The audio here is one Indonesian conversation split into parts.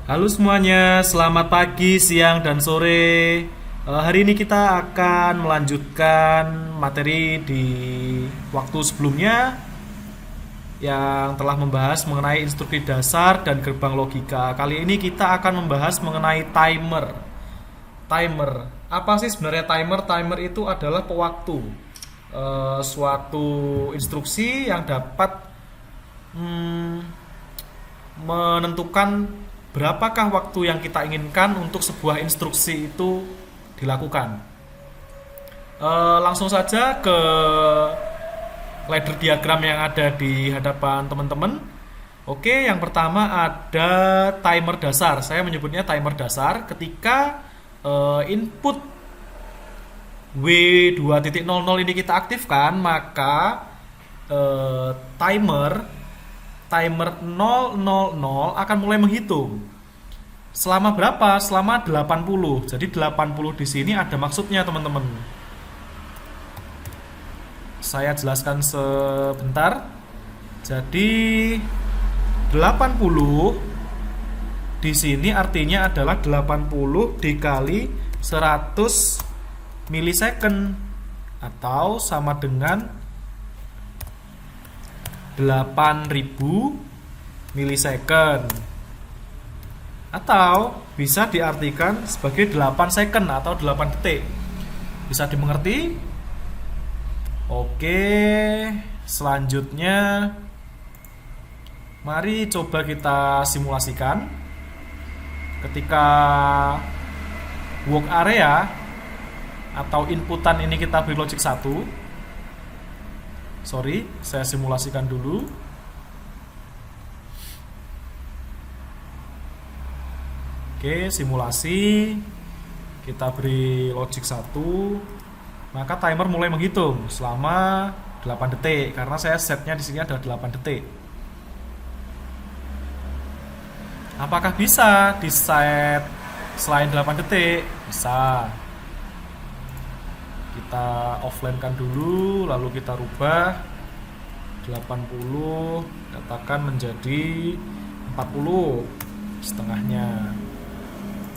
Halo semuanya, selamat pagi, siang, dan sore. Hari ini kita akan melanjutkan materi di waktu sebelumnya yang telah membahas mengenai instruksi dasar dan gerbang logika. Kali ini kita akan membahas mengenai timer. Timer, apa sih sebenarnya timer? Timer itu adalah pewaktu, suatu instruksi yang dapat menentukan berapakah waktu yang kita inginkan untuk sebuah instruksi itu dilakukan. Langsung saja ke ladder diagram yang ada di hadapan teman-teman. Oke, yang pertama ada timer dasar. Saya menyebutnya timer dasar ketika input W2.00 ini kita aktifkan, maka timer 000 akan mulai menghitung. Selama berapa? Selama 80. Jadi 80 di sini ada maksudnya, teman-teman. Saya jelaskan sebentar. Jadi 80 di sini artinya adalah 80 dikali 100 milisecond atau sama dengan 8000 milisecond, atau bisa diartikan sebagai 8 second atau 8 detik. Bisa dimengerti? Oke, selanjutnya mari coba kita simulasikan. Ketika work area atau inputan ini kita beri logic 1. Sorry, saya simulasikan dulu. Oke, simulasi. Kita beri logic 1. Maka timer mulai menghitung selama 8 detik karena saya setnya di sini ada 8 detik. Apakah bisa di set selain 8 detik? Bisa. Kita offline kan dulu, lalu kita rubah 80 katakan menjadi 40 setengahnya.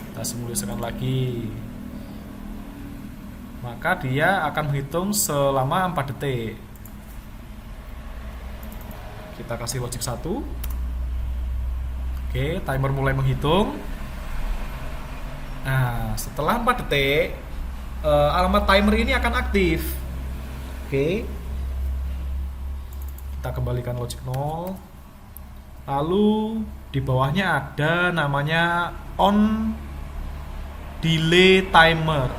Kita simulasikan lagi, maka dia akan menghitung selama 4 detik. Kita kasih logic 1. Oke, timer mulai menghitung. Nah, setelah 4 detik alamat timer ini akan aktif. Oke, kita kembalikan logic 0. Lalu di bawahnya ada namanya on delay timer.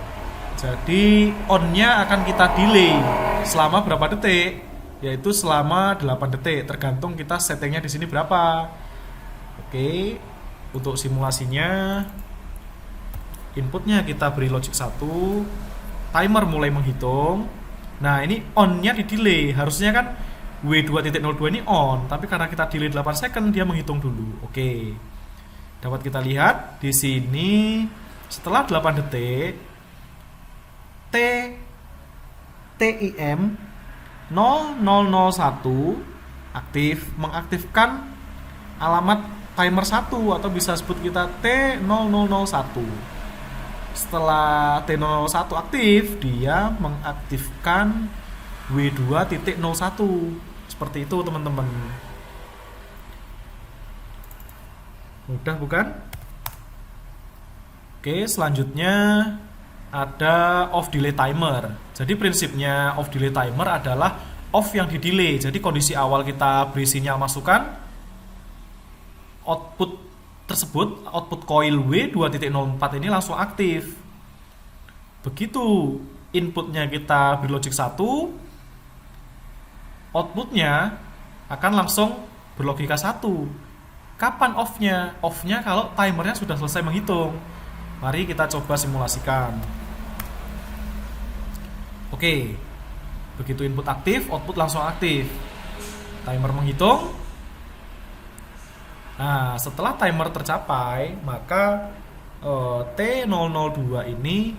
Jadi on-nya akan kita delay selama berapa detik? Yaitu selama 8 detik, tergantung kita settingnya di sini berapa. Oke, untuk simulasinya inputnya kita beri logic 1, timer mulai menghitung. Nah, ini on-nya di delay. Harusnya kan W2.02 ini on, tapi karena kita delay 8 second, dia menghitung dulu. Oke. Dapat kita lihat di sini setelah 8 detik TIM 0001 aktif, mengaktifkan alamat timer 1 atau bisa sebut kita T0001. Setelah T01 aktif, dia mengaktifkan W2.01. Seperti itu, teman-teman. Mudah bukan? Oke, selanjutnya ada off delay timer. Jadi prinsipnya off delay timer adalah off yang di delay. Jadi kondisi awal kita beri sinyal masukan, output tersebut, output coil W2.04 ini langsung aktif. Begitu inputnya kita beri logic 1, outputnya akan langsung berlogika 1. Kapan off-nya? Off-nya kalau timernya sudah selesai menghitung. Mari kita coba simulasikan. Oke, begitu input aktif, output langsung aktif. Timer menghitung. Nah, setelah timer tercapai, maka T002 ini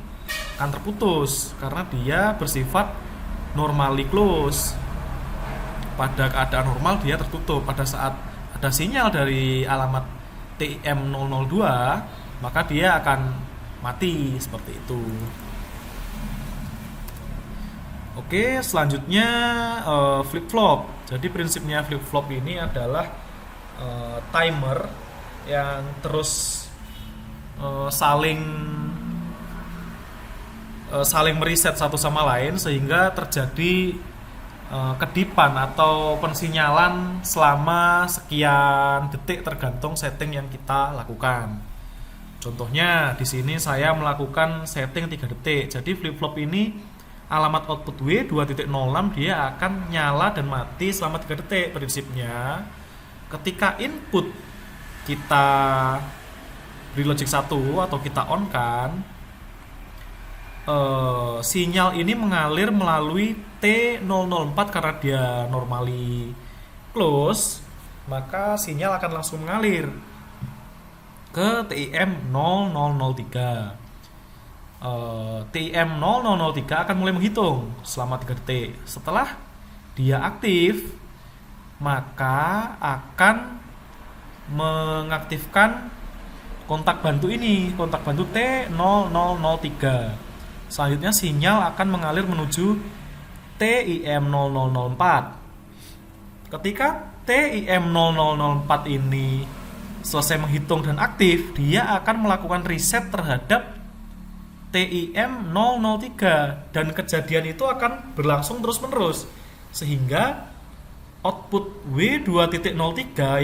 akan terputus karena dia bersifat normally close. Pada keadaan normal dia tertutup. Pada saat ada sinyal dari alamat TIM002, maka dia akan mati seperti itu. Oke, selanjutnya flip flop. Jadi prinsipnya flip flop ini adalah timer yang terus saling meriset satu sama lain sehingga terjadi kedipan atau pensinyalan selama sekian detik tergantung setting yang kita lakukan. Contohnya di sini saya melakukan setting 3 detik. Jadi flip flop ini alamat output W 2.06 dia akan nyala dan mati selama 3 detik. Prinsipnya ketika input kita beri logic 1 atau kita on kan, sinyal ini mengalir melalui T004 karena dia normally close, maka sinyal akan langsung mengalir ke TIM0003. TIM0003 akan mulai menghitung selama 3 detik. Setelah dia aktif, maka akan mengaktifkan kontak bantu ini, kontak bantu T0003. Selanjutnya sinyal akan mengalir menuju TIM0004. Ketika TIM0004 ini selesai menghitung dan aktif, dia akan melakukan reset terhadap TIM003 dan kejadian itu akan berlangsung terus-menerus sehingga output W2.03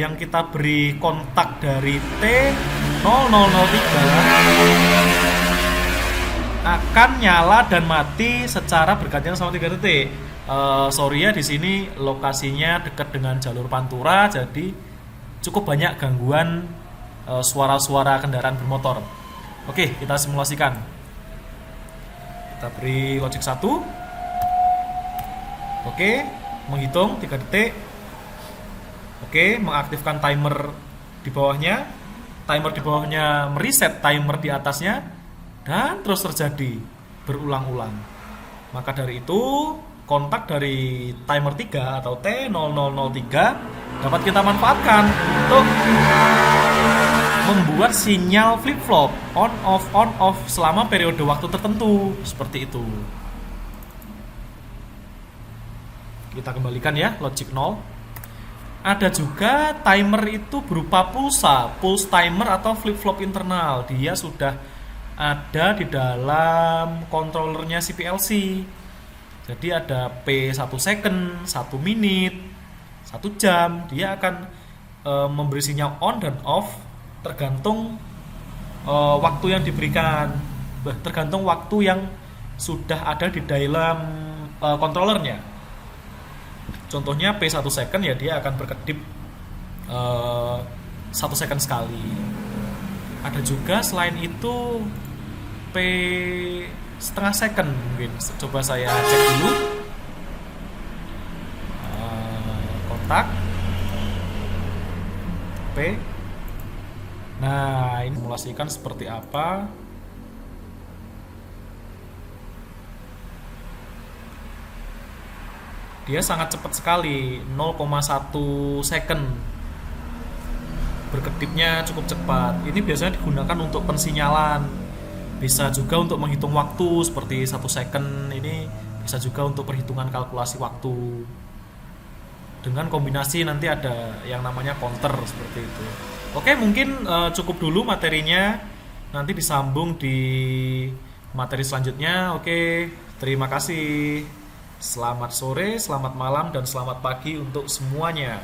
yang kita beri kontak dari T0003 akan nyala dan mati secara bergantian selama 3 detik. Sorry ya, di sini lokasinya dekat dengan jalur pantura, jadi cukup banyak gangguan suara-suara kendaraan bermotor. Oke, kita simulasikan. Kita beri logic 1. Oke, menghitung 3 detik. Oke, mengaktifkan timer di bawahnya. Timer di bawahnya mereset timer di atasnya. Dan terus terjadi berulang-ulang. Maka dari itu kontak dari timer 3 atau T0003 dapat kita manfaatkan untuk membuat sinyal flip-flop on off selama periode waktu tertentu seperti itu. Kita kembalikan ya logic 0. Ada juga timer itu berupa pulse timer atau flip-flop internal. Dia sudah ada di dalam controllernya si PLC. Jadi ada P1 second, 1 menit, 1 jam. Dia akan memberi sinyal on dan off tergantung waktu yang diberikan, tergantung waktu yang sudah ada di dalam controllernya. Contohnya P1 second ya dia akan berkedip 1 second sekali. Ada juga selain itu P setengah second mungkin. Coba saya cek dulu kontak P. Nah, ini simulasikan seperti apa. Dia sangat cepat sekali, 0,1 second. Berkedipnya cukup cepat. Ini biasanya digunakan untuk pensinyalan. Bisa juga untuk menghitung waktu seperti 1 second. Ini bisa juga untuk perhitungan kalkulasi waktu. Dengan kombinasi nanti ada yang namanya counter seperti itu. Oke, mungkin cukup dulu materinya. Nanti disambung di materi selanjutnya. Oke, terima kasih. Selamat sore, selamat malam, dan selamat pagi untuk semuanya.